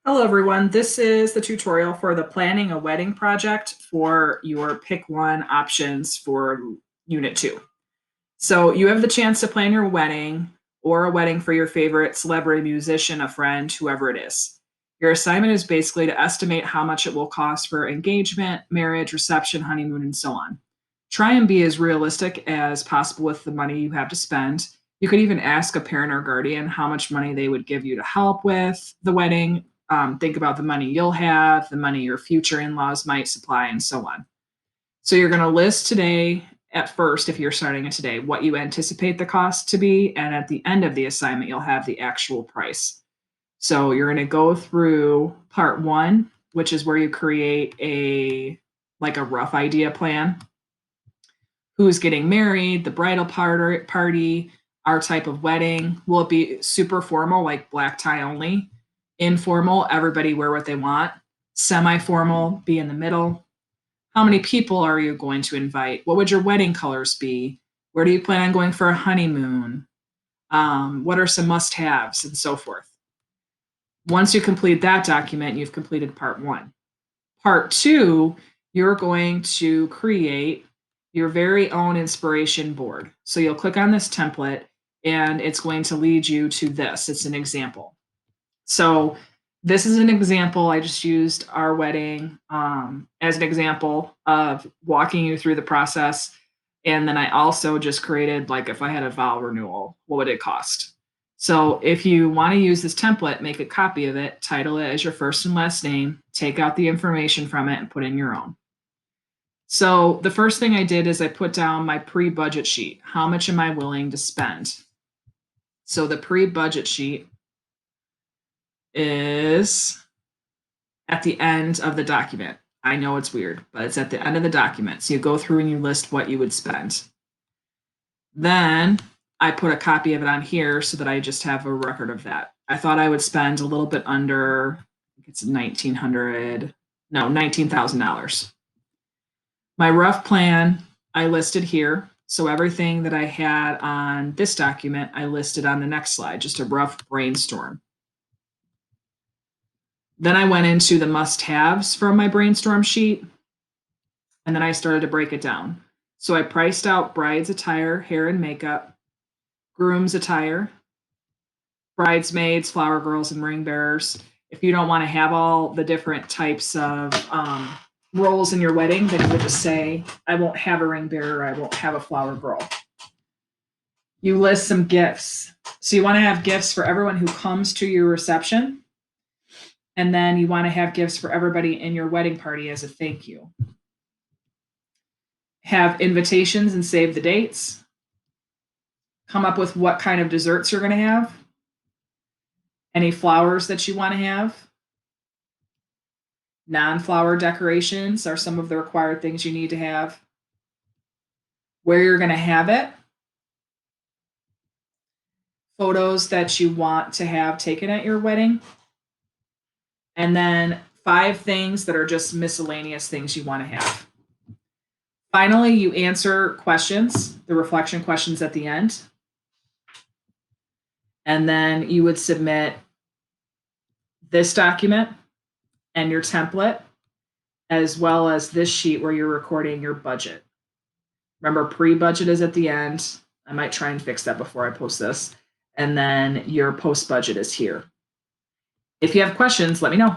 Hello everyone, this is the tutorial for the planning a wedding project for your pick one options for unit 2. So you have the chance to plan your wedding or a wedding for your favorite celebrity, musician, a friend, whoever it is. Your assignment is basically to estimate how much it will cost for engagement, marriage, reception, honeymoon, and so on. Try and be as realistic as possible with the money you have to spend. You could even ask a parent or guardian how much money they would give you to help with the wedding. Think about the money you'll have, the money your future in laws might supply, and so on. So you're going to list today at first, if you're starting it today, what you anticipate the cost to be. And at the end of the assignment, you'll have the actual price. So you're going to go through part one, which is where you create a rough idea plan. Who's getting married, the bridal party, our type of wedding. Will it be super formal, like black tie only? Informal, everybody wear what they want. Semi-formal, be in the middle. How many people are you going to invite? What would your wedding colors be? Where do you plan on going for a honeymoon? What are some must-haves, and so forth. Once you complete that document, you've completed part one. Part two, you're going to create your very own inspiration board. So you'll click on this template and it's going to lead you to this. It's an example. So this is an example. I just used our wedding as an example of walking you through the process. And then I also just created, like, if I had a vow renewal, what would it cost? So if you want to use this template, make a copy of it, title it as your first and last name, take out the information from it and put in your own. So the first thing I did is I put down my pre-budget sheet. How much am I willing to spend? So the pre-budget sheet is at the end of the document. I know it's weird, but it's at the end of the document. So you go through and you list what you would spend. Then I put a copy of it on here so that I just have a record of that. I thought I would spend a little bit under, I think it's $19,000. My rough plan I listed here. So everything that I had on this document, I listed on the next slide, just a rough brainstorm. Then I went into the must-haves from my brainstorm sheet, and then I started to break it down. So I priced out bride's attire, hair and makeup, groom's attire, bridesmaids, flower girls, and ring bearers. If you don't want to have all the different types of roles in your wedding, then you would just say, I won't have a ring bearer, I won't have a flower girl. You list some gifts. So you want to have gifts for everyone who comes to your reception. And then you want to have gifts for everybody in your wedding party as a thank you. Have invitations and save the dates. Come up with what kind of desserts you're going to have. Any flowers that you want to have. Non-flower decorations are some of the required things you need to have. Where you're going to have it. Photos that you want to have taken at your wedding. And then 5 things that are just miscellaneous things you want to have. Finally, you answer questions, the reflection questions at the end. And then you would submit this document and your template, as well as this sheet where you're recording your budget. Remember, pre-budget is at the end. I might try and fix that before I post this. And then your post-budget is here. If you have questions, let me know.